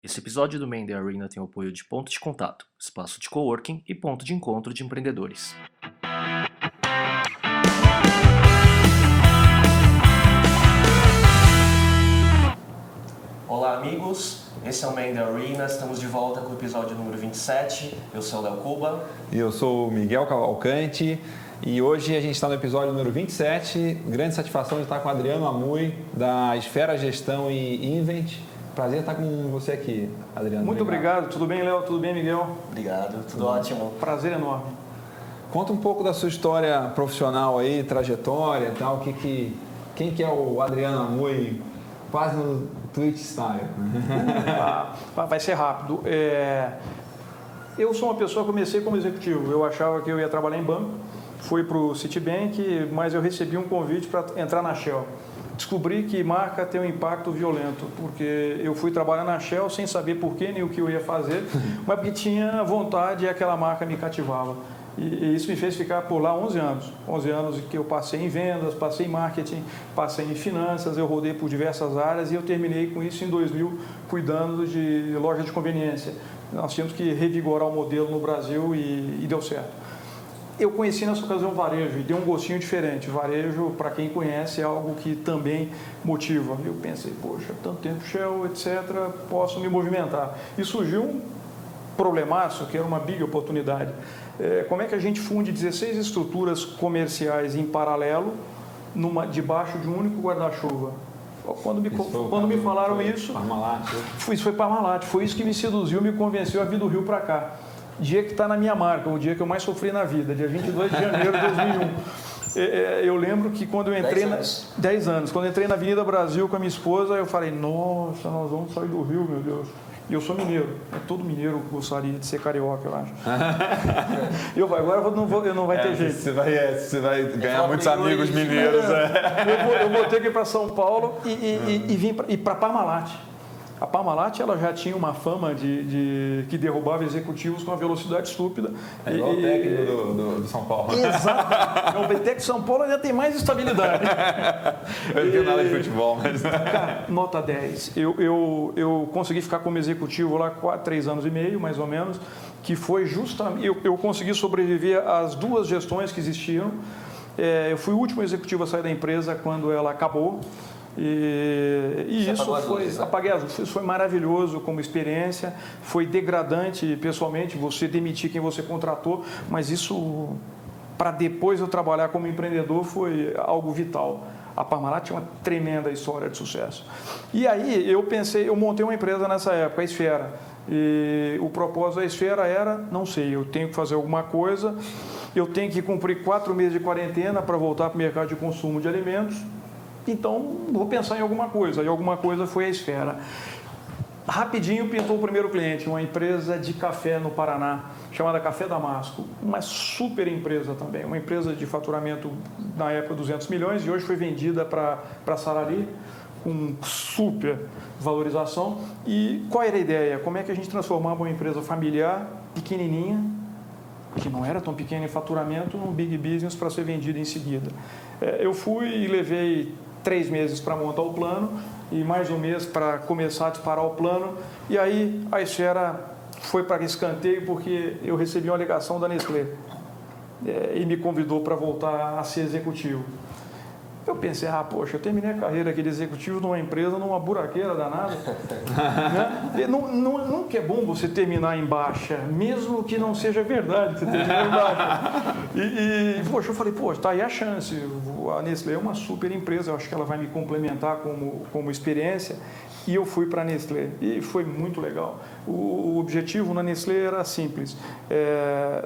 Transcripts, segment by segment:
Esse episódio do Mender Arena tem o apoio de Ponto de Contato, espaço de coworking e ponto de encontro de empreendedores. Olá amigos, esse é o Mender Arena, estamos de volta com o episódio número 27, eu sou o Léo Cuba. E eu sou o Miguel Cavalcante e hoje a gente está no episódio número 27, grande satisfação de estar com o Adriano Amui, da Esfera Gestão e Invent. Prazer estar com você aqui, Adriano. Muito obrigado. Tudo bem, Léo? Tudo bem, Miguel? Obrigado, tudo ótimo. Prazer enorme. Conta um pouco da sua história profissional aí, trajetória e tal, quem que é o Adriano Amui, quase no Twitch style. Vai ser rápido. Eu sou uma pessoa que comecei como executivo. Eu achava que eu ia trabalhar em banco, fui para o Citibank, mas eu recebi um convite para entrar na Shell. Descobri que marca tem um impacto violento, porque eu fui trabalhar na Shell sem saber porquê nem o que eu ia fazer, mas porque tinha vontade e aquela marca me cativava. E isso me fez ficar por lá 11 anos. 11 anos que eu passei em vendas, passei em marketing, passei em finanças, eu rodei por diversas áreas e eu terminei com isso em 2000, cuidando de loja de conveniência. Nós tínhamos que revigorar o modelo no Brasil e deu certo. Eu conheci nessa ocasião o varejo e deu um gostinho diferente. Varejo, para quem conhece, é algo que também motiva. Eu pensei, poxa, tanto tempo Shell, etc., posso me movimentar. E surgiu um problemaço, que era uma big oportunidade. Como é que a gente funde 16 estruturas comerciais em paralelo, debaixo de um único guarda-chuva? Quando me falaram isso, isso foi Parmalat. Foi isso que me seduziu, me convenceu a vir do Rio para cá. Dia que está na minha marca, o dia que eu mais sofri na vida, dia 22 de janeiro de 2001. Eu lembro que quando eu entrei... 10 anos. Quando eu entrei na Avenida Brasil com a minha esposa, eu falei, nossa, nós vamos sair do Rio, meu Deus. E eu sou mineiro. Todo mineiro gostaria de ser carioca, eu acho. Agora eu não vai ter jeito. Você vai ganhar muitos amigos mineiros. Eu vou ter que ir para São Paulo e vim para Parmalat. A Parmalat ela já tinha uma fama que derrubava executivos com uma velocidade estúpida. É igual o técnico do São Paulo. Exato. O técnico de São Paulo ainda tem mais estabilidade. Eu não tenho nada de futebol, mas... Cara, nota 10. Eu consegui ficar como executivo lá 3 anos e meio, mais ou menos, que foi justamente... Eu consegui sobreviver às 2 gestões que existiam. Eu fui o último executivo a sair da empresa quando ela acabou. E isso apaguei as luzes. Isso foi maravilhoso como experiência, foi degradante pessoalmente, você demitir quem você contratou, mas isso, para depois eu trabalhar como empreendedor, foi algo vital. A Parmalat tinha uma tremenda história de sucesso. E aí eu montei uma empresa nessa época, a Esfera. E o propósito da Esfera era, não sei, eu tenho que fazer alguma coisa, eu tenho que cumprir 4 meses de quarentena para voltar para o mercado de consumo de alimentos. Então, vou pensar em alguma coisa. E alguma coisa foi a Esfera. Rapidinho pintou o primeiro cliente, uma empresa de café no Paraná, chamada Café Damasco. Uma super empresa também. Uma empresa de faturamento, na época, 200 milhões, e hoje foi vendida para Sarali, com super valorização. E qual era a ideia? Como é que a gente transformava uma empresa familiar, pequenininha, que não era tão pequena em faturamento, num big business para ser vendida em seguida? Eu fui e levei 3 meses para montar o plano e mais um mês para começar a disparar o plano. E aí a Esfera foi para escanteio porque eu recebi uma ligação da Nestlé e me convidou para voltar a ser executivo. Eu pensei, poxa, eu terminei a carreira aqui de executivo numa empresa, numa buraqueira danada. Né? Nunca é bom você terminar em baixa, mesmo que não seja verdade que você terminou em baixa. Poxa, eu falei, poxa, tá aí a chance. A Nestlé é uma super empresa, eu acho que ela vai me complementar como experiência. E eu fui para a Nestlé e foi muito legal. O objetivo na Nestlé era simples.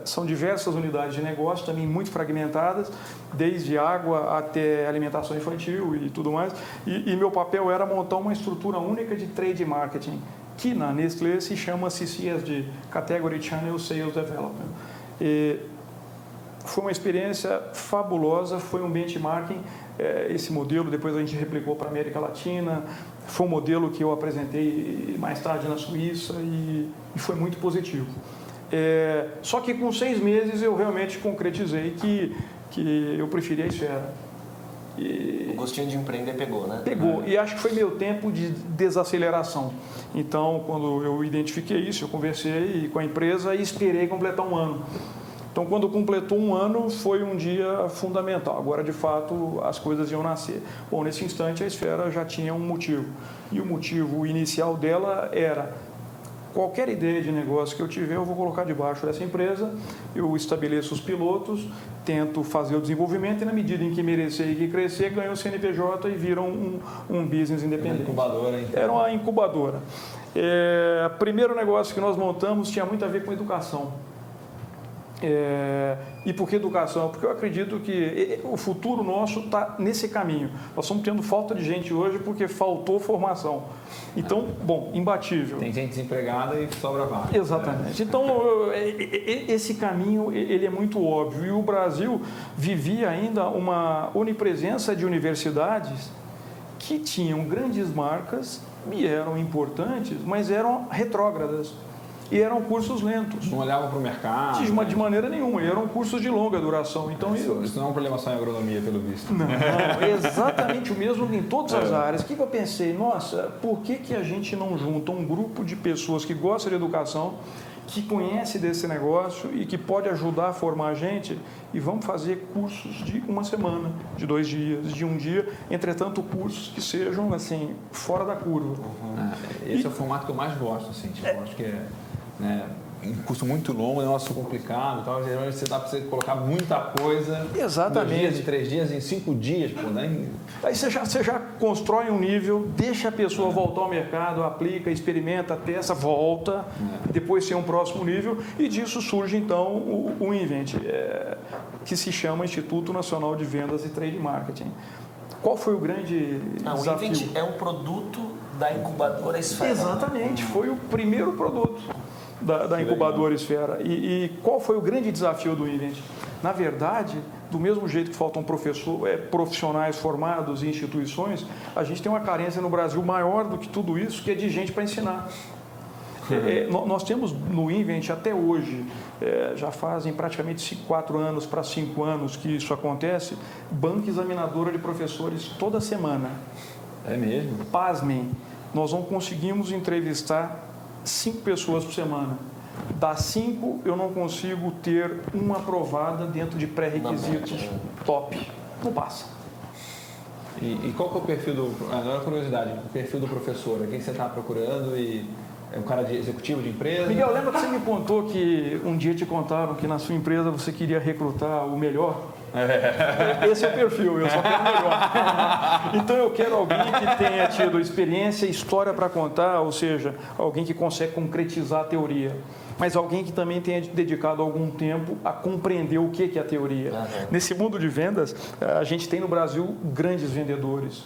São diversas unidades de negócio, também muito fragmentadas, desde água até alimentação infantil e tudo mais. E meu papel era montar uma estrutura única de trade marketing, que na Nestlé se chama CCSD, Category Channel Sales Development. Foi uma experiência fabulosa, foi um benchmarking. Esse modelo depois a gente replicou para a América Latina, foi um modelo que eu apresentei mais tarde na Suíça e foi muito positivo. Só que com 6 meses eu realmente concretizei que eu preferia a Esfera. O gostinho de empreender pegou, né? Pegou, e acho que foi meu tempo de desaceleração. Então, quando eu identifiquei isso, eu conversei com a empresa e esperei completar um ano. Então, quando completou um ano, foi um dia fundamental. Agora, de fato, as coisas iam nascer. Bom, nesse instante, a Esfera já tinha um motivo. E o motivo inicial dela era: qualquer ideia de negócio que eu tiver, eu vou colocar debaixo dessa empresa, eu estabeleço os pilotos, tento fazer o desenvolvimento e, na medida em que merecer e que crescer, ganho o CNPJ e viram um business independente. Uma incubadora, então. Era uma incubadora. O primeiro negócio que nós montamos tinha muito a ver com educação. E por que educação? Porque eu acredito que o futuro nosso está nesse caminho. Nós estamos tendo falta de gente hoje porque faltou formação. Então, bom, imbatível. Tem gente desempregada e sobra vaga. Exatamente. Então, esse caminho ele é muito óbvio. E o Brasil vivia ainda uma onipresença de universidades que tinham grandes marcas e eram importantes, mas eram retrógradas. E eram cursos lentos. Não olhavam para o mercado. De maneira nenhuma. E eram cursos de longa duração. Então, isso não é um problema só em agronomia, pelo visto. Não, é exatamente o mesmo em todas as áreas. O que eu pensei? Nossa, por que a gente não junta um grupo de pessoas que gostam de educação, que conhece desse negócio e que pode ajudar a formar a gente, e vamos fazer cursos de uma semana, de 2 dias, de um dia, entretanto cursos que sejam assim, fora da curva. Esse é o formato que eu mais gosto, assim, tipo, eu acho que um curso muito longo, é um negócio complicado, tal, geralmente você dá para você colocar muita coisa. Exatamente. Em 2 dias, em 3 dias, em 5 dias, pô, né? Aí você já constrói um nível, deixa a pessoa voltar ao mercado, aplica, experimenta, testa, volta, depois tem um próximo nível, e disso surge então o Invent, que se chama Instituto Nacional de Vendas e Trade Marketing. Qual foi o grande desafio? O Invent é um produto da incubadora Esfera. Exatamente, foi o primeiro produto da incubadora Esfera. E qual foi o grande desafio do Invent? Na verdade, do mesmo jeito que faltam profissionais formados em instituições, a gente tem uma carência no Brasil maior do que tudo isso, que é de gente para ensinar. Nós temos no Invent até hoje, já fazem praticamente 4 anos para 5 anos que isso acontece, banca examinadora de professores toda semana. É mesmo? Pasmem, nós não conseguimos entrevistar 5 pessoas por semana. Das 5, eu não consigo ter uma aprovada dentro de pré-requisitos top. Não passa. E qual que é o perfil agora curiosidade, o perfil do professor? Quem você está procurando? E é um cara de executivo de empresa? Miguel, lembra que você me contou que um dia te contaram que na sua empresa você queria recrutar o melhor? Esse é o perfil, eu só quero o melhor. Então eu quero alguém que tenha tido experiência, história para contar, ou seja, alguém que consegue concretizar a teoria, mas alguém que também tenha dedicado algum tempo a compreender o que é a teoria. Nesse mundo de vendas, a gente tem no Brasil grandes vendedores.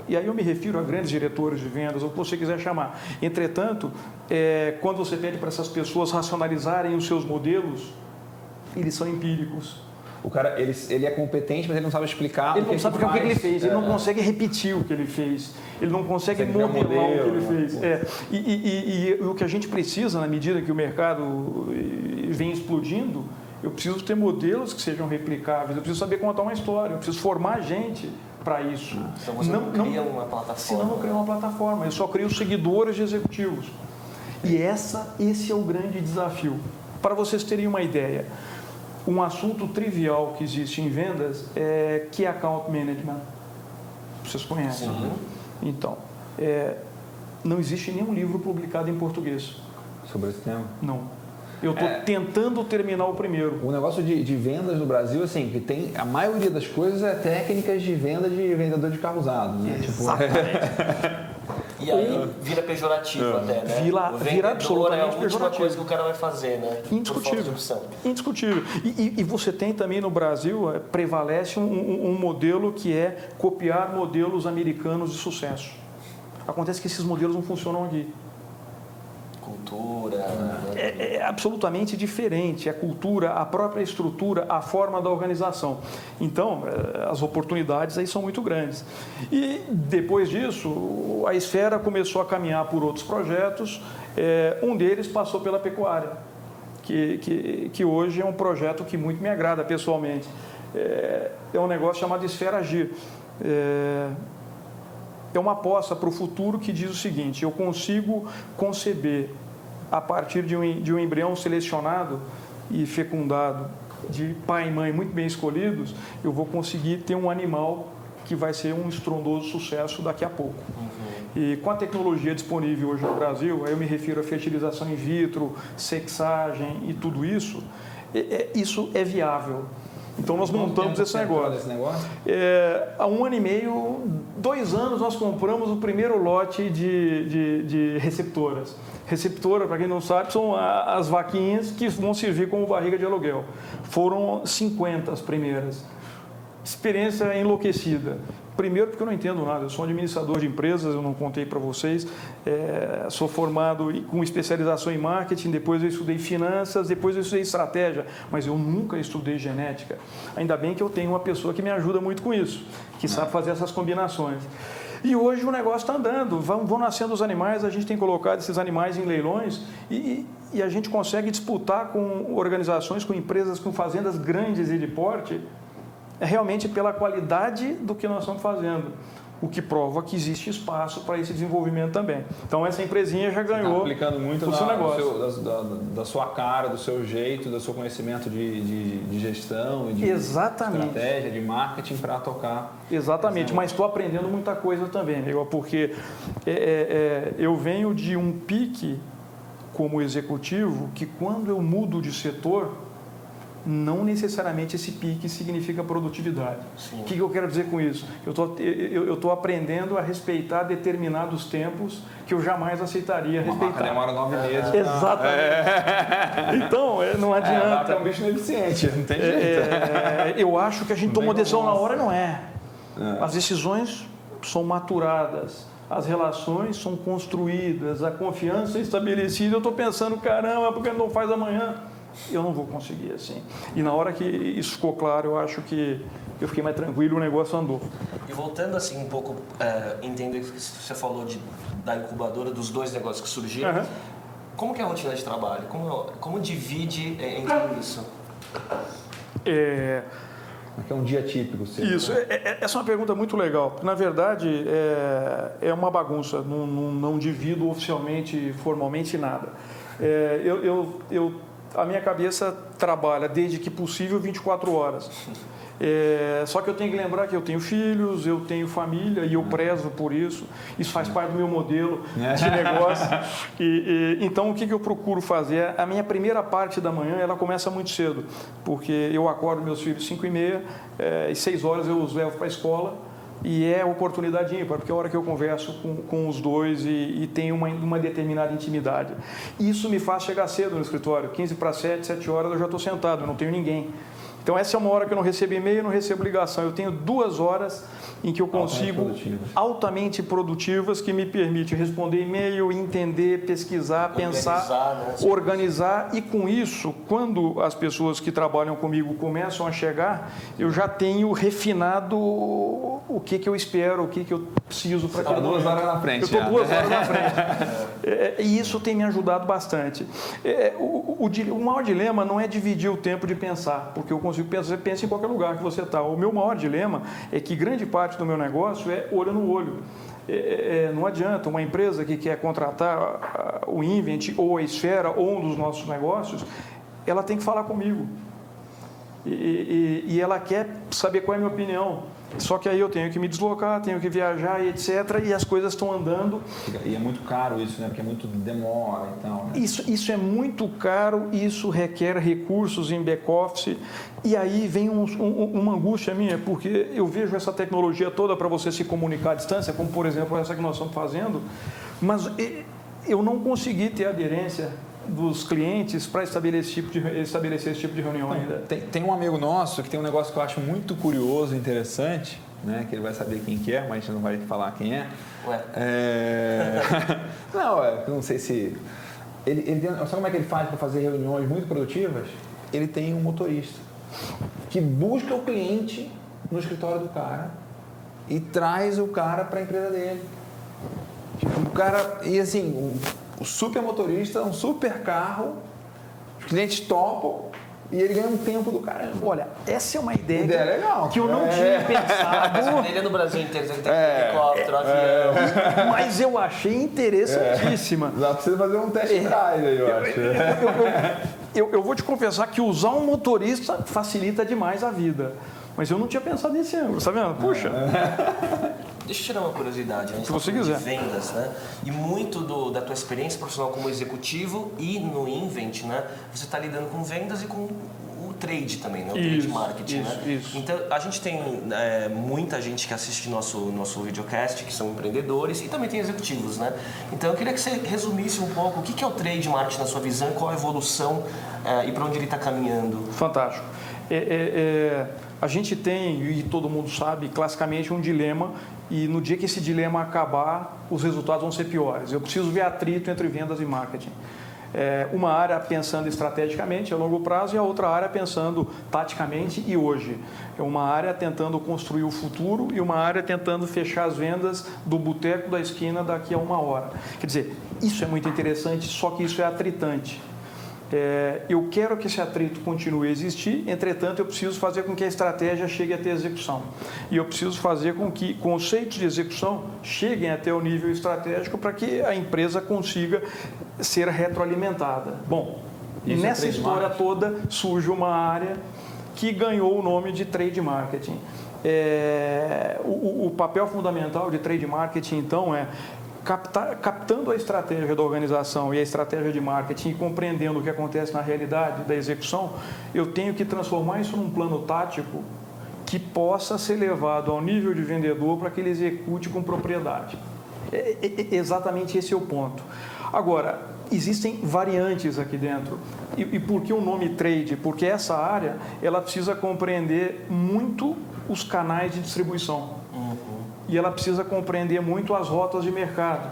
E aí eu me refiro a grandes diretores de vendas, ou o que você quiser chamar. Entretanto, quando você pede para essas pessoas racionalizarem os seus modelos, eles são empíricos. O cara, ele é competente, mas ele não sabe explicar. Ele não sabe o que ele fez, ele não consegue repetir o que ele fez, ele não consegue modelar o que ele fez. E o que a gente precisa, na medida que o mercado vem explodindo, eu preciso ter modelos que sejam replicáveis, eu preciso saber contar uma história, eu preciso formar gente para isso. Então você não cria uma plataforma. Senão não cria uma plataforma, eu só crio seguidores de executivos. E esse é o grande desafio. Para vocês terem uma ideia, um assunto trivial que existe em vendas é Key Account Management. Vocês conhecem? Sim. Então, não existe nenhum livro publicado em português. Sobre esse tema? Não. Eu estou tentando terminar o primeiro. O negócio de vendas no Brasil, assim, que tem a maioria das coisas é técnicas de venda de vendedor de carro usado, né? Exatamente. E aí vira pejorativo até, né? Vira absolutamente é a última pejorativo. coisa que o cara vai fazer, né? Indiscutível. Indiscutível. E você tem também no Brasil, prevalece um modelo que é copiar modelos americanos de sucesso. Acontece que esses modelos não funcionam aqui. Cultura. É absolutamente diferente. A cultura, a própria estrutura, a forma da organização. Então, as oportunidades aí são muito grandes. E depois disso, a Esfera começou a caminhar por outros projetos. Um deles passou pela pecuária, que hoje é um projeto que muito me agrada pessoalmente. É um negócio chamado Esfera Agir. é uma aposta para o futuro que diz o seguinte: eu consigo conceber, a partir de um embrião selecionado e fecundado, de pai e mãe muito bem escolhidos, eu vou conseguir ter um animal que vai ser um estrondoso sucesso daqui a pouco. E com a tecnologia disponível hoje no Brasil, aí eu me refiro à fertilização in vitro, sexagem e tudo isso, isso é viável. Então nós montamos esse negócio. Há 1 ano e meio, 2 anos, nós compramos o primeiro lote de receptoras. Receptora, para quem não sabe, são as vaquinhas que vão servir como barriga de aluguel. Foram 50 as primeiras. Experiência enlouquecida. Primeiro porque eu não entendo nada, eu sou um administrador de empresas, eu não contei para vocês, sou formado com especialização em marketing, depois eu estudei finanças, depois eu estudei estratégia, mas eu nunca estudei genética. Ainda bem que eu tenho uma pessoa que me ajuda muito com isso, que sabe fazer essas combinações. E hoje o negócio está andando, vão nascendo os animais, a gente tem colocado esses animais em leilões e a gente consegue disputar com organizações, com empresas, com fazendas grandes e de porte, realmente pela qualidade do que nós estamos fazendo, o que prova que existe espaço para esse desenvolvimento também. Então essa empresinha já ganhou aplicando muito o seu negócio. Da sua cara, do seu jeito, do seu conhecimento de gestão, de estratégia, de marketing para tocar. Exatamente, mas estou aprendendo muita coisa também, porque eu venho de um pique como executivo que quando eu mudo de setor, não necessariamente esse pique significa produtividade. Sim. O que eu quero dizer com isso? Eu estou aprendendo a respeitar determinados tempos que eu jamais aceitaria respeitar. Demora 9 meses. Exatamente. Então, não adianta. É um bicho ineficiente, não tem jeito. Eu acho que a gente tomou decisão na hora, não é. As decisões são maturadas. As relações são construídas, a confiança é estabelecida. Eu estou pensando, caramba, por que não faz amanhã? Eu não vou conseguir assim. E na hora que isso ficou claro, eu acho que eu fiquei mais tranquilo, o negócio andou. E voltando assim um pouco, entender que você falou da incubadora, dos 2 negócios que surgiram, como que é a rotina de trabalho? Como divide entre isso? É um dia típico seu. Isso, essa é uma pergunta muito legal. Na verdade, é uma bagunça, não divido oficialmente, formalmente nada. A minha cabeça trabalha, desde que possível, 24 horas. Só que eu tenho que lembrar que eu tenho filhos, eu tenho família e eu prezo por isso. Isso faz parte do meu modelo de negócio. Então, o que eu procuro fazer? A minha primeira parte da manhã, ela começa muito cedo, porque eu acordo meus filhos 5h30, e 6 horas eu os levo para a escola. E é oportunidade ímpar, porque é a hora que eu converso com os dois e tenho uma determinada intimidade. Isso me faz chegar cedo no escritório, 15 para 7 horas eu já estou sentado, eu não tenho ninguém. Então essa é uma hora que eu não recebo e-mail, não recebo ligação. Eu tenho 2 horas em que eu consigo, altamente produtivas, que me permite responder e-mail, entender, pesquisar, pensar, organizar. E com isso, quando as pessoas que trabalham comigo começam a chegar, eu já tenho refinado o que eu espero, o que eu preciso para aquele momento. 2 horas na frente. Eu estou 2 horas na frente. E isso tem me ajudado bastante. O maior dilema não é dividir o tempo de pensar, porque eu consigo pensar, você pensa em qualquer lugar que você está. O meu maior dilema é que grande parte do meu negócio é olho no olho. Não adianta uma empresa que quer contratar o Invent ou a Esfera ou um dos nossos negócios, ela tem que falar comigo. E ela quer saber qual é a minha opinião. Só que aí eu tenho que me deslocar, tenho que viajar e etc. E as coisas estão andando. E é muito caro isso, né? Porque é muito demora e tal. Né? Isso é muito caro, isso requer recursos em back-office. E aí vem uma angústia minha, porque eu vejo essa tecnologia toda para você se comunicar à distância, como por exemplo essa que nós estamos fazendo, mas eu não consegui ter aderência dos clientes para estabelecer esse tipo de reunião ainda. Tem um amigo nosso que tem um negócio que eu acho muito curioso e interessante, né? Que ele vai saber quem que é, mas a gente não vai falar quem é. Ué? Não sei se... Sabe como é que ele faz para fazer reuniões muito produtivas? Ele tem um motorista que busca o cliente no escritório do cara e traz o cara para a empresa dele. Tipo, o cara... E assim... O super motorista, um super carro, os clientes topam, e ele ganha um tempo do caramba. Olha, essa é uma ideia, legal. que eu não tinha pensado. Ele é no Brasil inteiro, ele tem helicóptero, avião. Mas eu achei interessantíssima. Dá pra você fazer um test drive aí, eu acho. Eu vou te confessar que usar um motorista facilita demais a vida. Mas eu não tinha pensado nesse ângulo, tá vendo? Puxa. Deixa eu tirar uma curiosidade, né? Se você falando quiser. de vendas, né? E muito da tua experiência profissional como executivo e no Invent, né? Você está lidando com vendas e com o trade também, né? O trade marketing, né? Isso. Então, a gente tem muita gente que assiste nosso videocast, que são empreendedores e também tem executivos, né? Então, eu queria que você resumisse um pouco o que é o trade marketing na sua visão, qual a evolução e para onde ele está caminhando. Fantástico. A gente tem, e todo mundo sabe, classicamente um dilema, e no dia que esse dilema acabar, os resultados vão ser piores. Eu preciso ver atrito entre vendas e marketing. Uma área pensando estrategicamente a longo prazo e a outra área pensando taticamente e hoje. É uma área tentando construir o futuro e uma área tentando fechar as vendas do boteco da esquina daqui a 1 hora. Quer dizer, isso é muito interessante, só que isso é atritante. Eu quero que esse atrito continue a existir, entretanto eu preciso fazer com que a estratégia chegue até a execução. E eu preciso fazer com que conceitos de execução cheguem até o nível estratégico para que a empresa consiga ser retroalimentada. Bom, e nessa história toda surge uma área que ganhou o nome de trade marketing. O papel fundamental de trade marketing, então, captando a estratégia da organização e a estratégia de marketing e compreendendo o que acontece na realidade da execução, eu tenho que transformar isso num plano tático que possa ser levado ao nível de vendedor para que ele execute com propriedade. Exatamente esse é o ponto. Agora, existem variantes aqui dentro. E por que o nome trade? Porque essa área ela precisa compreender muito os canais de distribuição. E ela precisa compreender muito as rotas de mercado.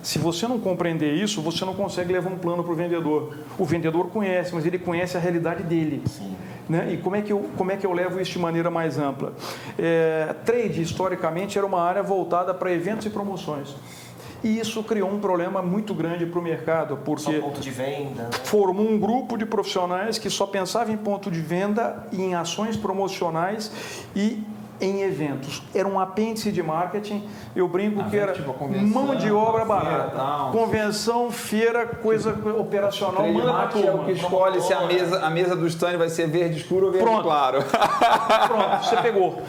Se você não compreender isso, você não consegue levar um plano para o vendedor. O vendedor conhece, mas ele conhece a realidade dele. Sim. Né? E como é que eu levo isso de maneira mais ampla? Trade, historicamente, era uma área voltada para eventos e promoções. E isso criou um problema muito grande para o mercado, porque só ponto de venda, né? Formou um grupo de profissionais que só pensava em ponto de venda, em ações promocionais e em eventos. Era um apêndice de marketing, eu brinco que era tipo mão de obra feira, barata. tal. Convenção, feira, coisa operacional, Trade manda pra marketing é o turma. que escolhe se a mesa do stand vai ser verde escuro ou verde Pronto. claro. Pronto, você pegou.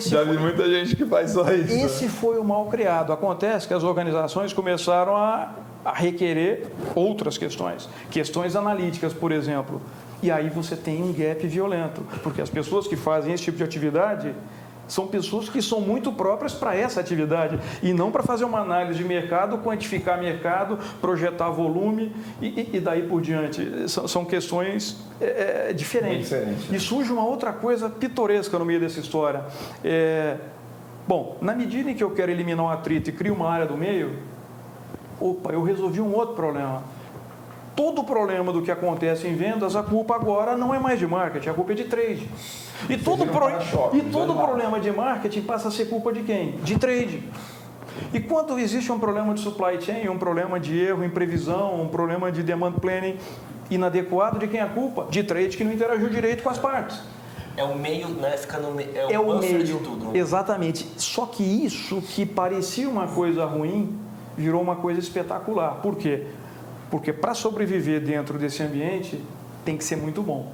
Já vi muita gente que faz só isso. Esse foi o mal criado. Acontece que as organizações começaram a requerer outras questões analíticas, por exemplo. E aí você tem um gap violento, porque as pessoas que fazem esse tipo de atividade são pessoas que são muito próprias para essa atividade e não para fazer uma análise de mercado, quantificar mercado, projetar volume e daí por diante. São questões diferentes. E surge uma outra coisa pitoresca no meio dessa história. Bom, na medida em que eu quero eliminar um atrito e crio uma área do meio, eu resolvi um outro problema. Todo o problema do que acontece em vendas, a culpa agora não é mais de marketing, a culpa é de trade. E todo problema de marketing passa a ser culpa de quem? De trade. E quando existe um problema de supply chain, um problema de erro em previsão, um problema de demand planning inadequado, de quem é a culpa? De trade que não interagiu direito com as partes. É o meio, né? É o meio de tudo. Né? Exatamente. Só que isso que parecia uma coisa ruim, virou uma coisa espetacular. Por quê? Porque para sobreviver dentro desse ambiente, tem que ser muito bom.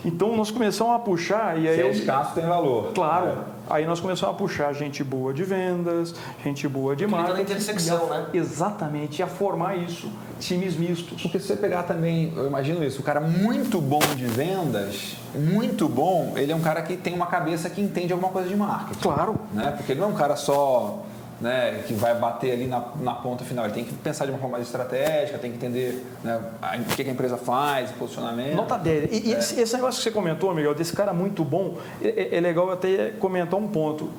Então, nós começamos a puxar... E aí se é escasso, tem valor. Claro. Aí nós começamos a puxar gente boa de vendas, gente boa de marketing. Toda intersecção, né? Exatamente. E a formar isso. Times mistos. Porque se você pegar também, eu imagino isso, o cara muito bom de vendas, muito bom, ele é um cara que tem uma cabeça que entende alguma coisa de marketing. Claro. Né? Porque ele não é um cara só... Né, que vai bater ali na ponta final. Ele tem que pensar de uma forma mais estratégica, tem que entender, né, o que a empresa faz, posicionamento. Nota 10. E esse negócio que você comentou, Miguel, desse cara muito bom, é legal até comentar um ponto.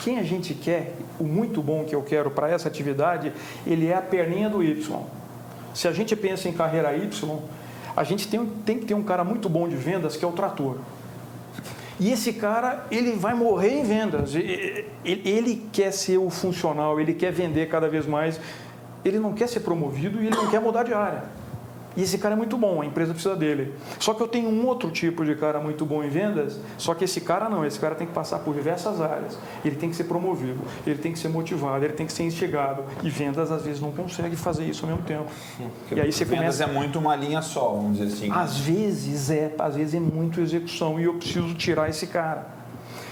Quem a gente quer, o muito bom que eu quero para essa atividade, ele é a perninha do Y. Se a gente pensa em carreira Y, a gente tem que ter um cara muito bom de vendas, que é o trator. E esse cara, ele vai morrer em vendas. Ele quer ser o funcional, ele quer vender cada vez mais. Ele não quer ser promovido e ele não quer mudar de área. E esse cara é muito bom, a empresa precisa dele. Só que eu tenho um outro tipo de cara muito bom em vendas, só que esse cara não, esse cara tem que passar por diversas áreas. Ele tem que ser promovido, ele tem que ser motivado, ele tem que ser instigado. E vendas, às vezes, não consegue fazer isso ao mesmo tempo. Porque e aí você vendas começa... é muito uma linha só, vamos dizer assim. Às vezes é muito execução e eu preciso tirar esse cara.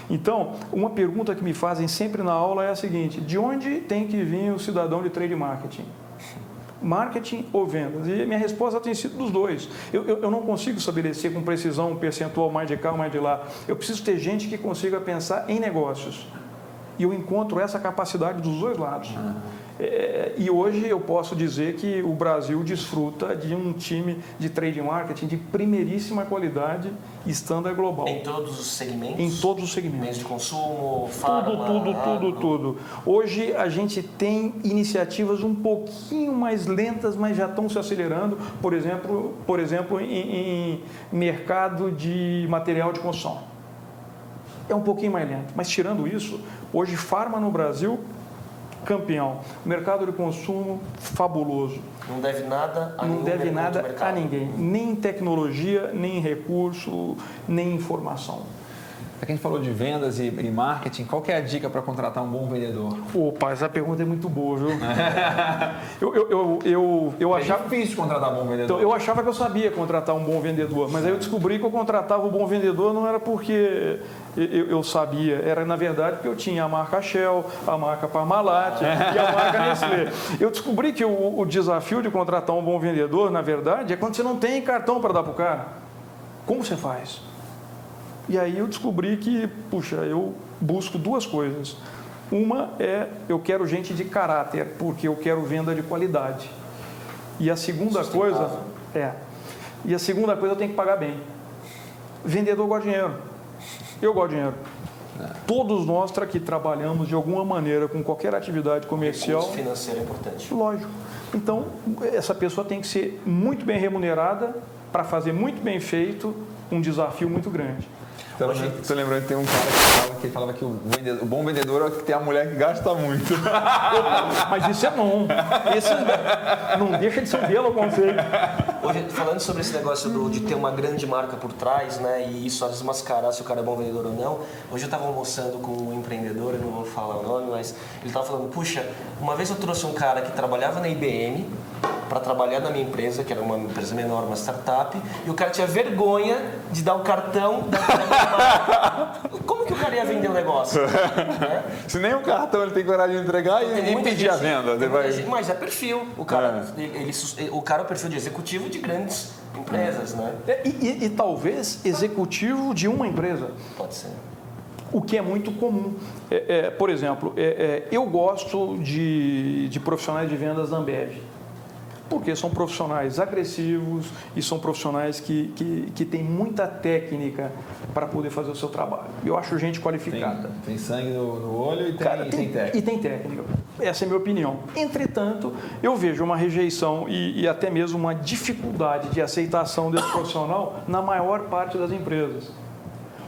Então, uma pergunta que me fazem sempre na aula é a seguinte: de onde tem que vir o cidadão de trade marketing? Marketing ou vendas? E minha resposta tem sido dos dois. Eu não consigo estabelecer com precisão um percentual mais de cá ou mais de lá. Eu preciso ter gente que consiga pensar em negócios. E eu encontro essa capacidade dos dois lados. E hoje eu posso dizer que o Brasil desfruta de um time de trade marketing de primeiríssima qualidade e standard global. Em todos os segmentos? Em todos os segmentos. Meios de consumo, farma, Tudo. Hoje a gente tem iniciativas um pouquinho mais lentas, mas já estão se acelerando. Por exemplo, em mercado de material de construção. É um pouquinho mais lento. Mas tirando isso, hoje farma no Brasil, campeão. Mercado de consumo, fabuloso. Não deve nada a Não ninguém. deve nada a ninguém. Nem em tecnologia, nem em recurso, nem em informação. Já que a gente falou de vendas e marketing, qual que é a dica para contratar um bom vendedor? Opa, essa pergunta é muito boa, viu? eu achava... É difícil contratar um bom vendedor. Então, eu achava que eu sabia contratar um bom vendedor, mas aí eu descobri que eu contratava um bom vendedor não era porque eu sabia, era na verdade porque eu tinha a marca Shell, a marca Parmalat e a marca Nestlé. Eu descobri que o desafio de contratar um bom vendedor, na verdade, é quando você não tem cartão para dar para o cara. Como você faz? E aí eu descobri que, puxa, eu busco duas coisas. Uma é, eu quero gente de caráter, porque eu quero venda de qualidade. E a segunda coisa eu tenho que pagar bem. Vendedor gosta de dinheiro. Eu gosto de dinheiro. Todos nós que trabalhamos de alguma maneira com qualquer atividade comercial. O financeiro é importante. Lógico. Então, essa pessoa tem que ser muito bem remunerada para fazer muito bem feito um desafio muito grande. Estou lembrando que tem um cara que falava que o bom vendedor é o que tem a mulher que gasta muito. Mas isso é bom. Isso não deixa de ser um belo conceito. Hoje, falando sobre esse negócio de ter uma grande marca por trás, né, e isso às vezes mascarar se o cara é bom vendedor ou não, hoje eu estava almoçando com um empreendedor, eu não vou falar o nome, mas ele estava falando, puxa, uma vez eu trouxe um cara que trabalhava na IBM para trabalhar na minha empresa, que era uma empresa menor, uma startup, e o cara tinha vergonha de dar o cartão da marca. Como que o cara ia vender o negócio? Né? Se nem o cartão ele tem coragem de entregar e impedir a venda. Mas é perfil. O cara é o perfil de executivo de grandes empresas, né? E talvez executivo de uma empresa. Pode ser. O que é muito comum. Por exemplo, eu gosto de profissionais de vendas da Ambev. Porque são profissionais agressivos e são profissionais que têm muita técnica para poder fazer o seu trabalho. Eu acho gente qualificada. Tem sangue no olho e tem técnica. E tem técnica. Essa é a minha opinião. Entretanto, eu vejo uma rejeição e até mesmo uma dificuldade de aceitação desse profissional na maior parte das empresas.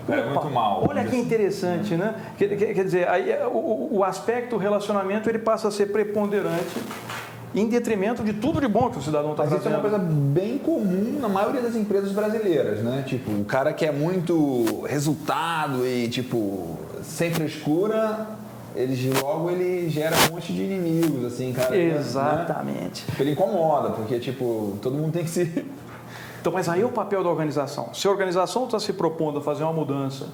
É muito mal. Olha que interessante, né? Quer dizer, aí, o aspecto relacionamento ele passa a ser preponderante em detrimento de tudo de bom que o cidadão está fazendo. Isso é uma coisa bem comum na maioria das empresas brasileiras, né? Tipo, o cara que é muito resultado e, tipo, sem frescura, ele gera um monte de inimigos, assim, cara. Exatamente. Né? Ele incomoda, porque, tipo, todo mundo tem que se... Então, mas aí é o papel da organização. Se a organização está se propondo a fazer uma mudança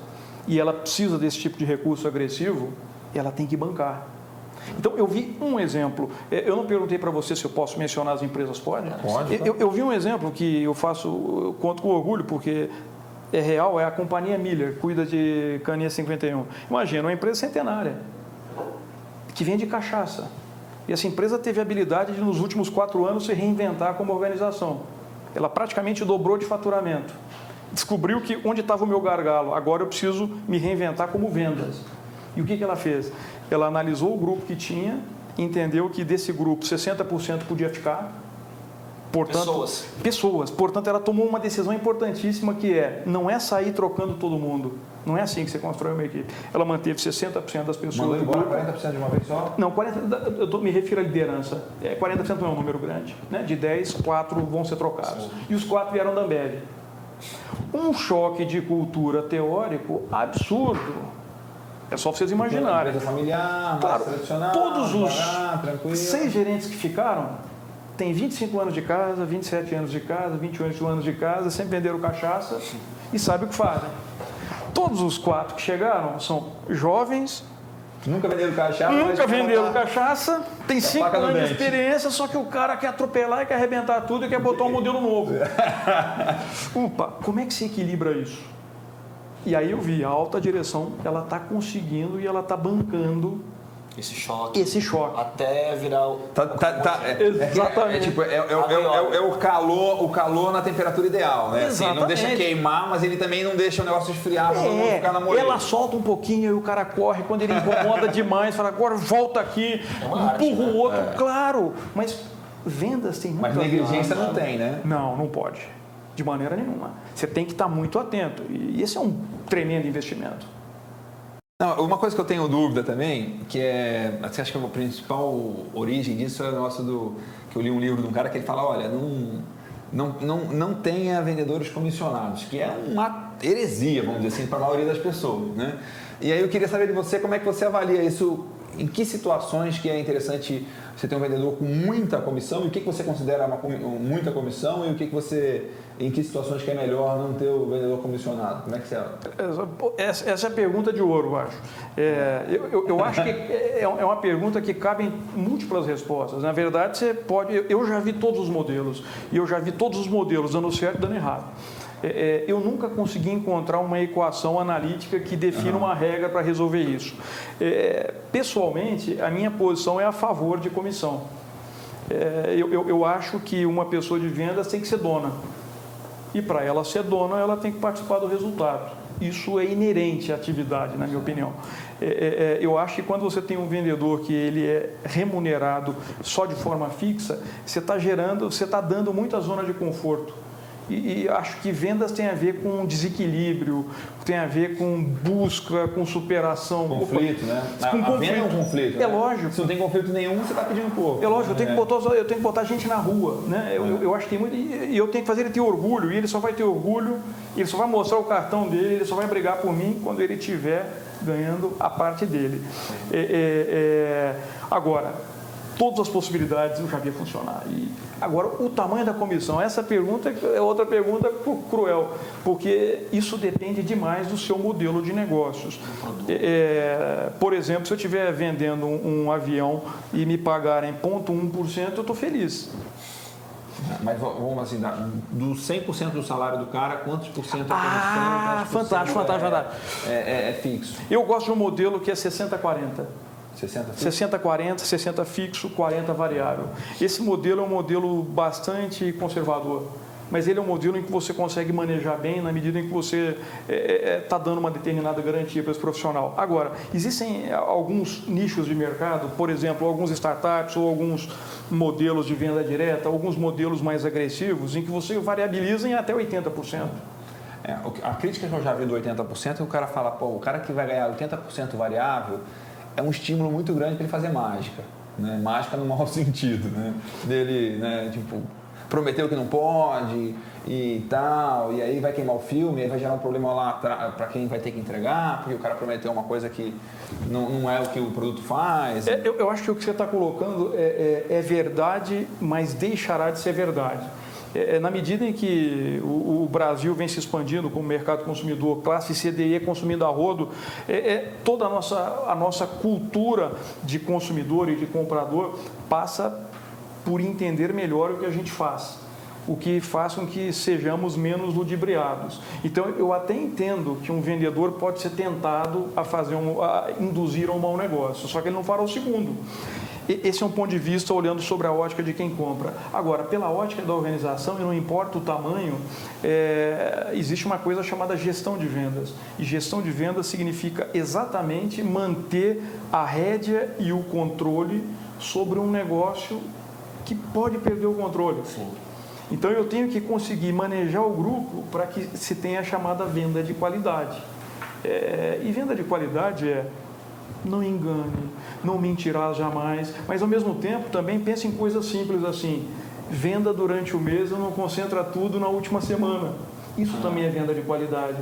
e ela precisa desse tipo de recurso agressivo, ela tem que bancar. Então, eu vi um exemplo. Eu não perguntei para você se eu posso mencionar as empresas, pode? Pode. Eu vi um exemplo que eu conto com orgulho, porque é real, é a companhia Miller, cuida de caninha 51. Imagina, uma empresa centenária, que vende cachaça. E essa empresa teve a habilidade de, nos últimos 4 anos, se reinventar como organização. Ela praticamente dobrou de faturamento. Descobriu que onde estava o meu gargalo, agora eu preciso me reinventar como vendas. E o que ela fez? Ela analisou o grupo que tinha, entendeu que desse grupo 60% podia ficar. Portanto, pessoas. Portanto, ela tomou uma decisão importantíssima que não é sair trocando todo mundo. Não é assim que você constrói uma equipe. Ela manteve 60% das pessoas. Mandou do embora grupo. 40% de uma vez só? Não, 40%, me refiro à liderança. 40% não é um número grande. Né? De 10, 4 vão ser trocados. Sim. E os 4 vieram da Ambev. Um choque de cultura teórico absurdo. É só vocês imaginarem. Empresa familiar, claro, mais tradicional, todos os tranquilo. 6 gerentes que ficaram têm 25 anos de casa, 27 anos de casa, 28 anos de casa, sempre venderam cachaça e sabem o que fazem. Todos os 4 que chegaram são jovens. Nunca venderam cachaça. Nunca venderam cachaça. Tem 5 anos de dente. experiência, só que o cara quer atropelar e quer arrebentar tudo e quer botar um modelo novo. Opa, como é que se equilibra isso? E aí eu vi, a alta direção, ela está conseguindo e ela está bancando esse choque. Até virar o... Exatamente. É o calor na temperatura ideal, né? Assim, não deixa queimar, mas ele também não deixa o negócio esfriar para não ficar na moleira. Ela solta um pouquinho e o cara corre. Quando ele incomoda demais, fala, agora volta aqui, empurra o outro. Claro, mas vendas tem muito... Mas negligência não tem, né? Não pode. De maneira nenhuma. Você tem que estar muito atento. E esse é um tremendo investimento. Não, uma coisa que eu tenho dúvida também, que acho que a principal origem disso é o nosso que eu li um livro de um cara que ele fala, olha, não tenha vendedores comissionados, que é uma heresia, vamos dizer assim, para a maioria das pessoas, né? E aí eu queria saber de você, como é que você avalia isso, em que situações que é interessante você ter um vendedor com muita comissão, e o que você considera muita comissão, e em que situações que é melhor não ter o vendedor comissionado? Como é que você... Essa é a pergunta de ouro, eu acho. Eu acho que é uma pergunta que cabe em múltiplas respostas. Na verdade, você pode... Eu já vi todos os modelos, e eu já vi todos os modelos dando certo e dando errado. Eu nunca consegui encontrar uma equação analítica que defina uma regra para resolver isso. Pessoalmente, a minha posição é a favor de comissão. Eu acho que uma pessoa de vendas tem que ser dona. E para ela ser dona, ela tem que participar do resultado. Isso é inerente à atividade, na minha opinião. Eu acho que quando você tem um vendedor que ele é remunerado só de forma fixa, você está dando muita zona de conforto. E acho que vendas tem a ver com desequilíbrio, tem a ver com busca, com superação. Conflito, né? A venda é um conflito. É lógico. Se não tem conflito nenhum, você está pedindo pouco. É lógico, eu tenho que botar gente na rua, né? Eu acho que tem muito. E eu tenho que fazer ele ter orgulho, e ele só vai ter orgulho, ele só vai mostrar o cartão dele, ele só vai brigar por mim quando ele estiver ganhando a parte dele. Agora, todas as possibilidades eu já vi funcionar. Agora, o tamanho da comissão, essa pergunta é outra pergunta cruel, porque isso depende demais do seu modelo de negócios. Por exemplo, se eu estiver vendendo um avião e me pagarem 0,1%, eu estou feliz. Mas vamos assim, do 100% do salário do cara, quantos por cento é comissão? Fantástico. É fixo. Eu gosto de um modelo que é 60-40. 60-40, 60 fixo, 40 variável. Esse modelo é um modelo bastante conservador, mas ele é um modelo em que você consegue manejar bem na medida em que você está dando uma determinada garantia para esse profissional. Agora, existem alguns nichos de mercado, por exemplo, alguns startups ou alguns modelos de venda direta, alguns modelos mais agressivos, em que você variabiliza em até 80%. A crítica que eu já vi do 80% é que o cara fala, o cara que vai ganhar 80% variável é um estímulo muito grande para ele fazer mágica, né? Mágica no mau sentido, né? Dele, né? Tipo, prometeu que não pode e tal, e aí vai queimar o filme, aí vai gerar um problema lá para quem vai ter que entregar, porque o cara prometeu uma coisa que não é o que o produto faz. Eu acho que o que você está colocando é verdade, mas deixará de ser verdade. Na medida em que o Brasil vem se expandindo como mercado consumidor, classe CDE consumindo a rodo, toda a nossa cultura de consumidor e de comprador passa por entender melhor o que a gente faz, o que faz com que sejamos menos ludibriados. Então, eu até entendo que um vendedor pode ser tentado a induzir a um mau negócio, só que ele não fará o segundo. Esse é um ponto de vista olhando sobre a ótica de quem compra. Agora, pela ótica da organização, e não importa o tamanho, existe uma coisa chamada gestão de vendas. E gestão de vendas significa exatamente manter a rédea e o controle sobre um negócio que pode perder o controle. Sim. Então, eu tenho que conseguir manejar o grupo para que se tenha a chamada venda de qualidade. E venda de qualidade não engane, não mentirás jamais, mas ao mesmo tempo também pense em coisas simples assim, venda durante o mês, não concentra tudo na última semana. Isso também é venda de qualidade.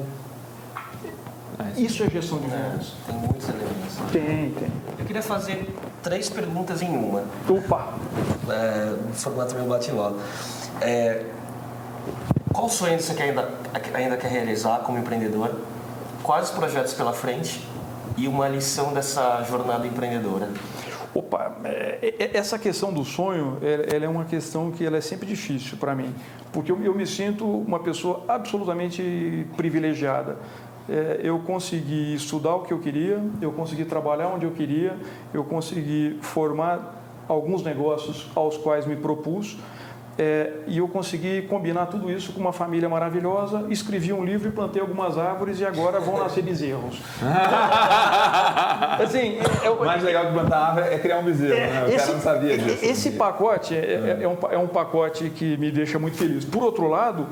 Isso é gestão de vendas. Tem muitos elementos. Tem. Eu queria fazer 3 perguntas em uma. Opa! No formato meio bate-bola. Qual sonho você ainda quer realizar como empreendedor? Quais os projetos pela frente? E uma lição dessa jornada empreendedora? Opa, essa questão do sonho, ela é uma questão que ela é sempre difícil para mim, porque eu me sinto uma pessoa absolutamente privilegiada. Eu consegui estudar o que eu queria, eu consegui trabalhar onde eu queria, eu consegui formar alguns negócios aos quais me propus, e eu consegui combinar tudo isso com uma família maravilhosa, escrevi um livro e plantei algumas árvores e agora vão nascer bezerros. Assim, o mais legal que plantar árvore é criar um bezerro, né? O cara não sabia disso. Esse pacote é um pacote que me deixa muito feliz. Por outro lado,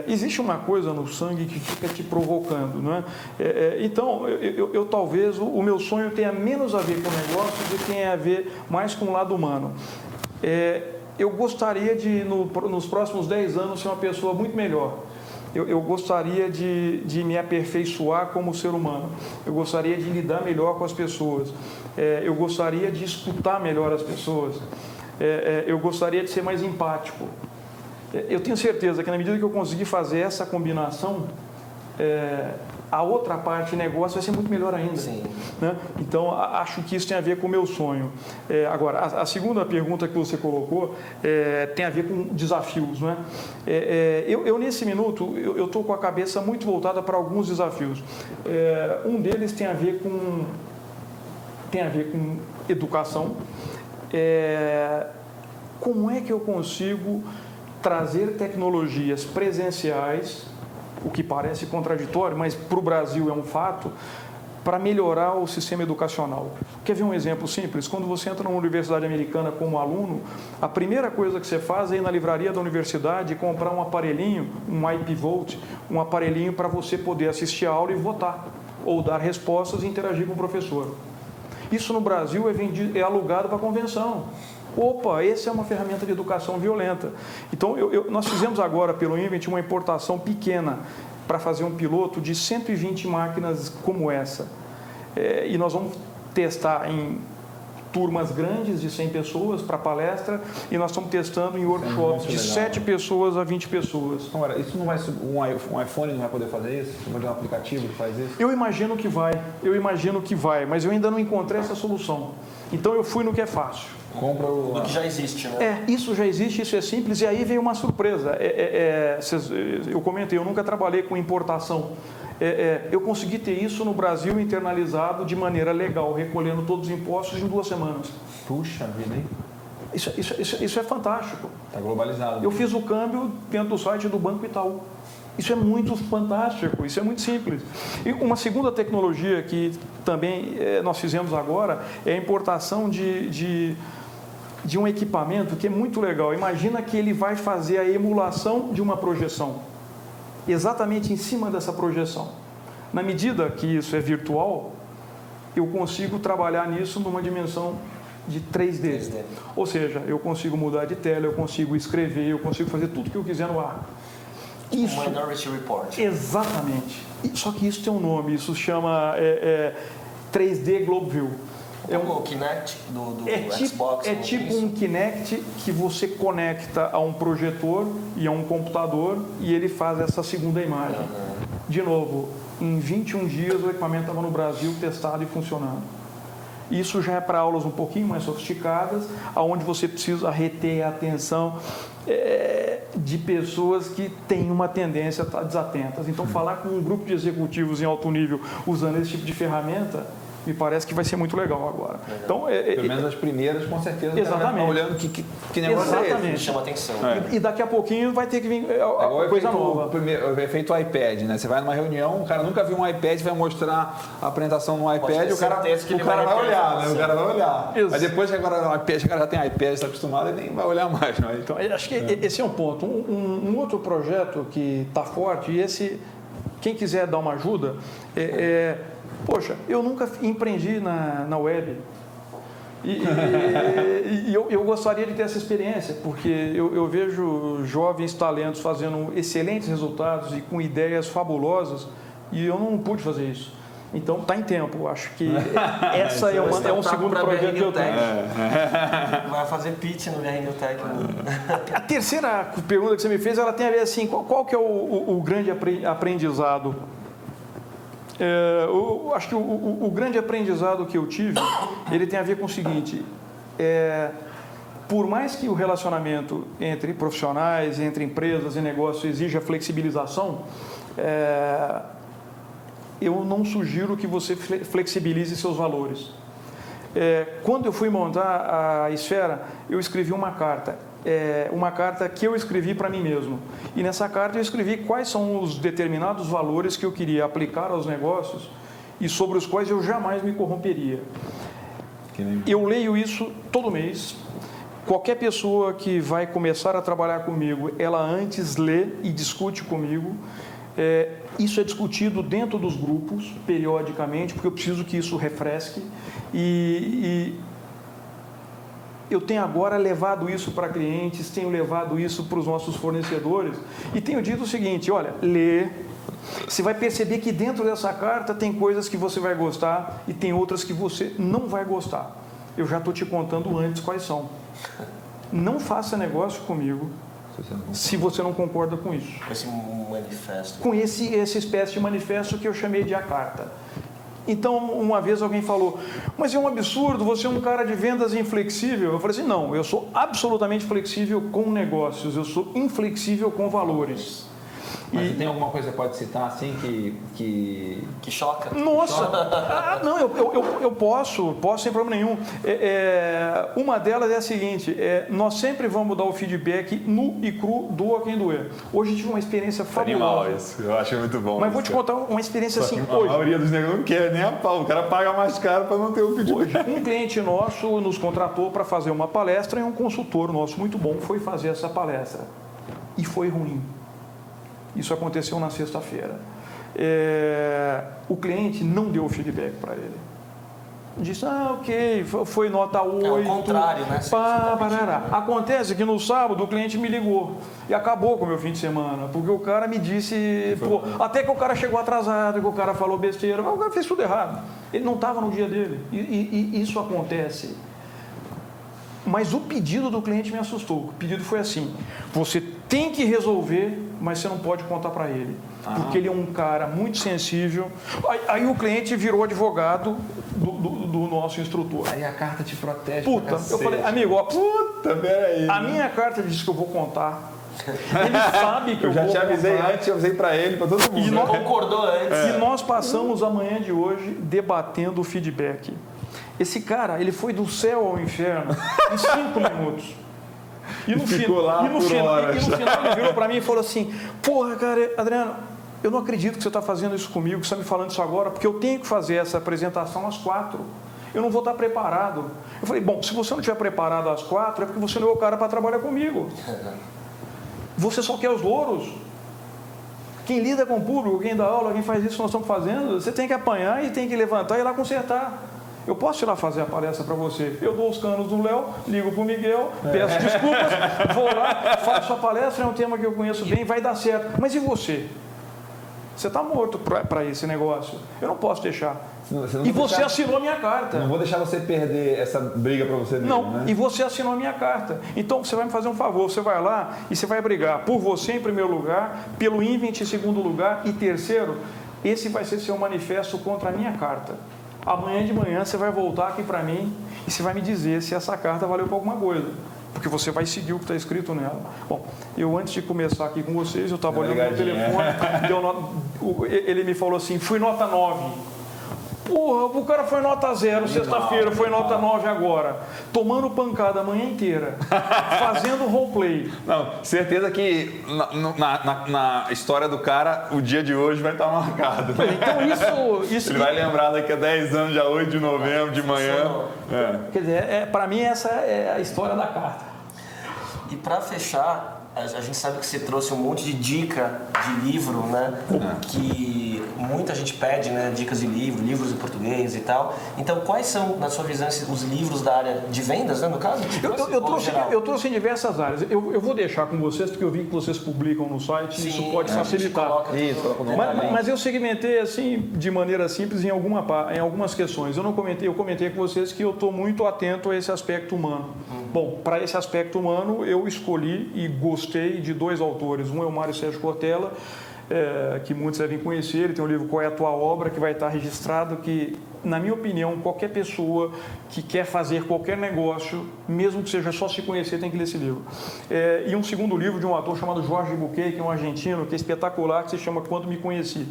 existe uma coisa no sangue que fica te provocando, não é? Então, eu talvez, o meu sonho tenha menos a ver com o negócio do que tenha a ver mais com o lado humano. Eu gostaria de, nos próximos 10 anos, ser uma pessoa muito melhor. Eu gostaria de me aperfeiçoar como ser humano. Eu gostaria de lidar melhor com as pessoas. Eu gostaria de escutar melhor as pessoas. Eu gostaria de ser mais empático. Eu tenho certeza que, na medida que eu conseguir fazer essa combinação, a outra parte de negócio vai ser muito melhor ainda. Sim. Né? Então, acho que isso tem a ver com o meu sonho. Agora, a segunda pergunta que você colocou tem a ver com desafios. Não é? Eu nesse minuto, eu estou com a cabeça muito voltada para alguns desafios. Um deles tem a ver com educação. Como é que eu consigo trazer tecnologias presenciais, o que parece contraditório, mas para o Brasil é um fato, para melhorar o sistema educacional. Quer ver um exemplo simples? Quando você entra numa universidade americana como aluno, a primeira coisa que você faz é ir na livraria da universidade e comprar um aparelhinho, um IP Vote, um aparelhinho para você poder assistir a aula e votar, ou dar respostas e interagir com o professor. Isso no Brasil é alugado para convenção. Opa, essa é uma ferramenta de educação violenta. Então, nós fizemos agora, pelo Invent, uma importação pequena para fazer um piloto de 120 máquinas como essa. E nós vamos testar em turmas grandes de 100 pessoas para palestra, e nós estamos testando em workshops de 7 pessoas a 20 pessoas. Agora, isso não vai um iPhone não vai poder fazer isso? Não vai ter um aplicativo que faz isso? Eu imagino que vai, mas eu ainda não encontrei essa solução. Então eu fui no que é fácil. Compra o que já existe, né? Isso já existe, isso é simples, e aí veio uma surpresa. Eu comentei, eu nunca trabalhei com importação. Eu consegui ter isso no Brasil internalizado de maneira legal, recolhendo todos os impostos em 2 semanas. Puxa vida, hein? Isso é fantástico. Está globalizado. Eu fiz o câmbio dentro do site do Banco Itaú. Isso é muito fantástico, isso é muito simples. E uma segunda tecnologia que também nós fizemos agora é a importação de um equipamento que é muito legal. Imagina que ele vai fazer a emulação de uma projeção, exatamente em cima dessa projeção. Na medida que isso é virtual, eu consigo trabalhar nisso numa dimensão de 3D. Ou seja, eu consigo mudar de tela, eu consigo escrever, eu consigo fazer tudo que eu quiser no ar. Isso, Minority Report. Exatamente. Só que isso tem um nome, isso chama 3D Globe View. O Kinect do Xbox. É tipo um Kinect que você conecta a um projetor e a um computador e ele faz essa segunda imagem. De novo, em 21 dias o equipamento estava no Brasil testado e funcionando. Isso já é para aulas um pouquinho mais sofisticadas, onde você precisa reter a atenção de pessoas que têm uma tendência a estar desatentas. Então, falar com um grupo de executivos em alto nível usando esse tipo de ferramenta, me parece que vai ser muito legal agora. Então, pelo menos as primeiras, com certeza, exatamente. Olhando que negócio exatamente. é esse. Chama atenção. E daqui a pouquinho vai ter que vir coisa nova. O efeito iPad, né? Você vai numa reunião, o cara nunca viu um iPad, vai mostrar a apresentação no iPad, o cara vai olhar, né? O cara vai olhar. Isso. Mas depois que agora o cara já tem iPad, está acostumado, ele nem vai olhar mais. Né? Então, acho que esse é um ponto. Um outro projeto que está forte, e esse Quem quiser dar uma ajuda, poxa, eu nunca empreendi na web. E eu gostaria de ter essa experiência, porque eu vejo jovens talentos fazendo excelentes resultados e com ideias fabulosas, e eu não pude fazer isso. Então, está em tempo. Acho que essa é um segundo projeto que eu tenho. Vai fazer pitch no VR New Tech. A terceira pergunta que você me fez, ela tem a ver assim, qual que é o grande aprendizado? Acho que o grande aprendizado que eu tive, ele tem a ver com o seguinte, por mais que o relacionamento entre profissionais, entre empresas e negócios exija flexibilização, eu não sugiro que você flexibilize seus valores. Quando eu fui montar a Esfera, eu escrevi uma carta que eu escrevi para mim mesmo. E nessa carta eu escrevi quais são os determinados valores que eu queria aplicar aos negócios e sobre os quais eu jamais me corromperia. Eu leio isso todo mês. Qualquer pessoa que vai começar a trabalhar comigo, ela antes lê e discute comigo. Isso é discutido dentro dos grupos, periodicamente, porque eu preciso que isso refresque. E eu tenho agora levado isso para clientes, tenho levado isso para os nossos fornecedores e tenho dito o seguinte, olha, lê, você vai perceber que dentro dessa carta tem coisas que você vai gostar e tem outras que você não vai gostar. Eu já estou te contando antes quais são. Não faça negócio comigo se você não concorda com isso. Esse manifesto. Com esse espécie de manifesto que eu chamei de a carta. Então, uma vez alguém falou, mas é um absurdo, você é um cara de vendas inflexível. Eu falei assim, não, eu sou absolutamente flexível com negócios, eu sou inflexível com valores. Mas tem alguma coisa que você pode citar assim que choca? Nossa! Não, eu posso sem problema nenhum. Uma delas é a seguinte, nós sempre vamos dar o feedback nu e cru, doa quem doer. Hoje eu tive uma experiência fabulosa. Animal isso, eu acho muito bom. Mas vou te contar uma experiência assim A hoje. maioria dos negócios não quer nem a pau, o cara paga mais caro para não ter o feedback. Hoje, um cliente nosso nos contratou para fazer uma palestra e um consultor nosso muito bom foi fazer essa palestra. E foi ruim. Isso aconteceu na sexta-feira. O cliente não deu feedback para ele. Disse, ok, foi nota 8. É o contrário, né? Acontece que no sábado o cliente me ligou e acabou com o meu fim de semana, porque o cara me disse, até que o cara chegou atrasado, que o cara falou besteira, mas o cara fez tudo errado. Ele não estava no dia dele. E isso acontece. Mas o pedido do cliente me assustou. O pedido foi assim, você tem que resolver, mas você não pode contar para ele. Porque ele é um cara muito sensível. Aí o cliente virou advogado do nosso instrutor. Aí a carta te protege. Puta, eu falei, amigo, peraí. A minha carta diz que eu vou contar. Ele sabe que eu já vou te avisei contar. antes, eu avisei para ele, para todo mundo. E não concordou antes. E nós passamos a manhã de hoje debatendo o feedback. Esse cara, ele foi do céu ao inferno em 5 minutos. E no final ele virou para mim e falou assim, porra, cara, Adriano, eu não acredito que você está fazendo isso comigo, que você está me falando isso agora, porque eu tenho que fazer essa apresentação às 4. Eu não vou estar preparado. Eu falei, bom, se você não estiver preparado às 4, é porque você não é o cara para trabalhar comigo. Você só quer os louros. Quem lida com o público, quem dá aula, quem faz isso que nós estamos fazendo, você tem que apanhar e tem que levantar e ir lá consertar. Eu posso ir lá fazer a palestra para você. Eu dou os canos do Léo, ligo para o Miguel, peço desculpas, vou lá, faço a palestra, é um tema que eu conheço bem, vai dar certo. Mas e você? Você está morto para esse negócio. Eu não posso deixar. Você assinou a minha carta. Não vou deixar você perder essa briga para você mesmo, Não, né? e você assinou a minha carta. Então, você vai me fazer um favor. Você vai lá e você vai brigar por você em primeiro lugar, pelo Invent em segundo lugar e terceiro, esse vai ser seu manifesto contra a minha carta. Amanhã de manhã você vai voltar aqui para mim e você vai me dizer se essa carta valeu para alguma coisa. Porque você vai seguir o que está escrito nela. Bom, eu antes de começar aqui com vocês, eu estava olhando no telefone, ele me falou assim, fui nota 9. Porra, o cara foi nota 0 sexta-feira, foi nota 9 agora. Tomando pancada a manhã inteira, fazendo roleplay. Não, certeza que na história do cara, o dia de hoje vai estar marcado. Né? Então isso ele vai lembrar daqui a 10 anos, dia 8 de novembro, de manhã. Quer dizer, para mim essa é a história da carta. E para fechar, A gente sabe que você trouxe um monte de dica de livro, né? Que muita gente pede, né? Dicas de livro, livros em português e tal. Então, quais são, na sua visão, os livros da área de vendas, né? No caso? Eu trouxe em diversas áreas. Eu vou deixar com vocês, porque eu vi que vocês publicam no site e isso pode facilitar. Mas eu segmentei assim, de maneira simples, em algumas questões. Eu comentei com vocês que eu estou muito atento a esse aspecto humano. Bom, para esse aspecto humano, eu escolhi e gostei de dois autores. Um é o Mário Sérgio Cortella, que muitos devem conhecer. Ele tem um livro Qual é a Tua Obra, que vai estar registrado, que, na minha opinião, qualquer pessoa que quer fazer qualquer negócio, mesmo que seja só se conhecer, tem que ler esse livro. E um segundo livro de um ator chamado Jorge Buquet, que é um argentino, que é espetacular, que se chama Quando Me Conheci.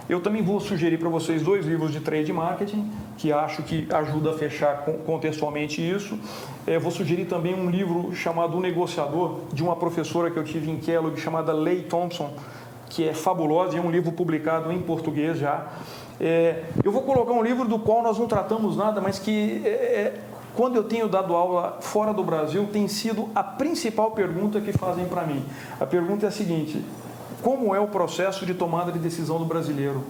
Eu também vou sugerir para vocês dois livros de trade marketing, que acho que ajuda a fechar contextualmente isso. Vou sugerir também um livro chamado O Negociador, de uma professora que eu tive em Kellogg, chamada Leigh Thompson, que é fabulosa, e é um livro publicado em português já. Eu vou colocar um livro do qual nós não tratamos nada, mas que, quando eu tenho dado aula fora do Brasil, tem sido a principal pergunta que fazem para mim. A pergunta é a seguinte: como é o processo de tomada de decisão do brasileiro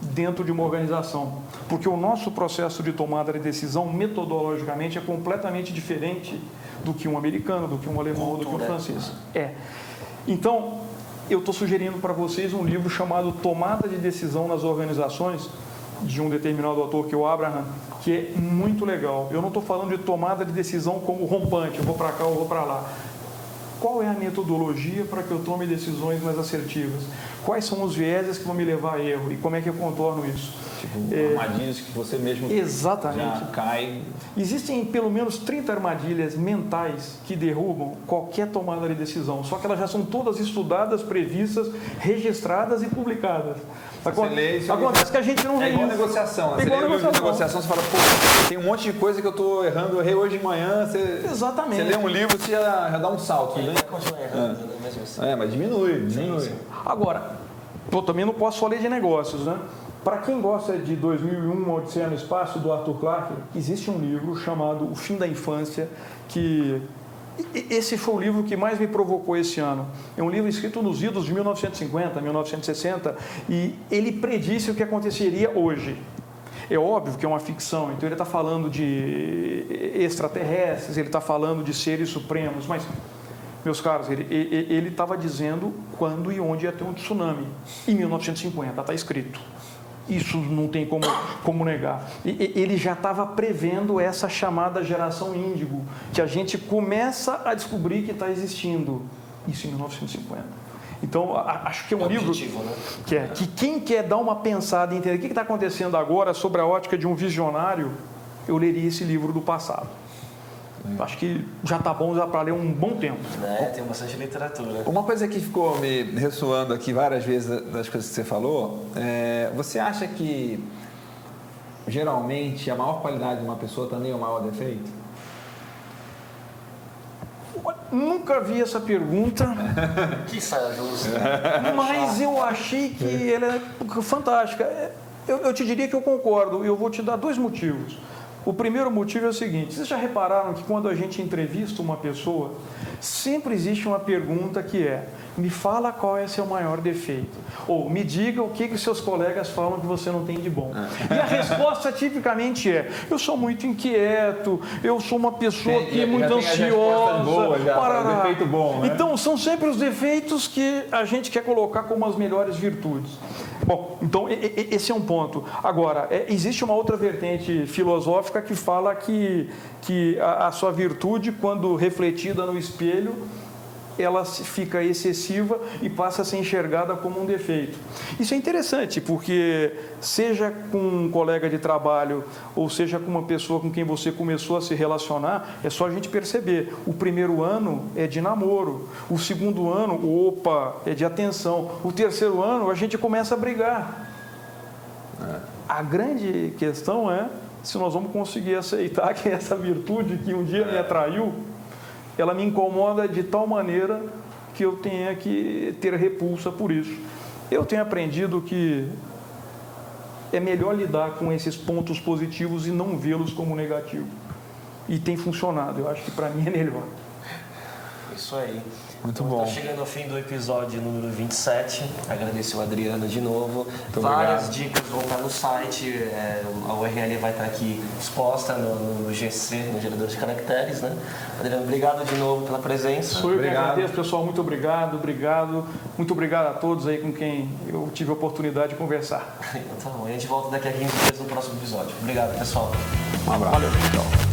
dentro de uma organização? Porque o nosso processo de tomada de decisão, metodologicamente, é completamente diferente do que um americano, do que um alemão, do que um francês. Então, eu estou sugerindo para vocês um livro chamado Tomada de Decisão nas Organizações, de um determinado autor, que é o Abraham, que é muito legal. Eu não estou falando de tomada de decisão como rompante, eu vou para cá, eu vou para lá. Qual é a metodologia para que eu tome decisões mais assertivas? Quais são os vieses que vão me levar a erro? E como é que eu contorno isso? Tipo, armadilhas que você mesmo exatamente. já cai. Existem pelo menos 30 armadilhas mentais que derrubam qualquer tomada de decisão. Só que elas já são todas estudadas, previstas, registradas e publicadas. Acontece que a gente não vê. É igual negociação. Você lê um livro de negociação, você fala, pô, tem um monte de coisa que eu estou errando, eu errei hoje de manhã. Exatamente. Você lê um livro, você já dá um salto. Vai continuar errando, né? Mesmo assim. Mas diminui. Sim. Agora, eu também não posso só ler de negócios, né? Para quem gosta de 2001, Uma Odisseia no Espaço, do Arthur Clarke, existe um livro chamado O Fim da Infância, que esse foi o livro que mais me provocou esse ano. É um livro escrito nos idos de 1950, 1960, e ele predisse o que aconteceria hoje. É óbvio que é uma ficção, então ele está falando de extraterrestres, ele está falando de seres supremos, mas, meus caros, ele estava dizendo quando e onde ia ter um tsunami. Em 1950, está escrito. Isso não tem como negar. Ele já estava prevendo essa chamada geração índigo, que a gente começa a descobrir que está existindo. Isso em 1950. Então, acho que é um livro que quem quer dar uma pensada e entender o que está acontecendo agora sobre a ótica de um visionário, eu leria esse livro do passado. Acho que já está bom já para ler um bom tempo. Tem bastante literatura. Uma coisa que ficou me ressoando aqui várias vezes das coisas que você falou, você acha que geralmente a maior qualidade de uma pessoa também é o maior defeito? Nunca vi essa pergunta. Que saia justa. Mas eu achei que ela é fantástica. Eu te diria que eu concordo. Eu vou te dar dois motivos. O primeiro motivo é o seguinte: vocês já repararam que quando a gente entrevista uma pessoa, sempre existe uma pergunta que é: me fala qual é seu maior defeito, ou me diga o que seus colegas falam que você não tem de bom. E a resposta tipicamente é: eu sou muito inquieto, eu sou uma pessoa que é muito ansiosa. Defeito bom, né? Então são sempre os defeitos que a gente quer colocar como as melhores virtudes. Bom, então esse é um ponto. Agora, existe uma outra vertente filosófica que fala que a sua virtude, quando refletida no espelho, ela fica excessiva e passa a ser enxergada como um defeito. Isso é interessante, porque seja com um colega de trabalho ou seja com uma pessoa com quem você começou a se relacionar, é só a gente perceber. O primeiro ano é de namoro, o segundo ano, é de atenção, o terceiro ano a gente começa a brigar. A grande questão é se nós vamos conseguir aceitar que essa virtude que um dia me atraiu, ela me incomoda de tal maneira que eu tenha que ter repulsa por isso. Eu tenho aprendido que é melhor lidar com esses pontos positivos e não vê-los como negativos. E tem funcionado, eu acho que para mim é melhor. Isso aí. Muito Então, bom. Tá chegando ao fim do episódio número 27. Agradecer o Adriano de novo. Muito Várias obrigado. dicas vão estar no site. A URL vai estar aqui exposta no GC, no gerador de caracteres, né? Adriano, obrigado de novo pela presença. Sou eu que Obrigado. agradeço, pessoal. Muito obrigado. Muito obrigado a todos aí com quem eu tive a oportunidade de conversar. Então, tá bom. A gente volta daqui a 15 dias no próximo episódio. Obrigado, pessoal. Um abraço. Valeu. Tchau.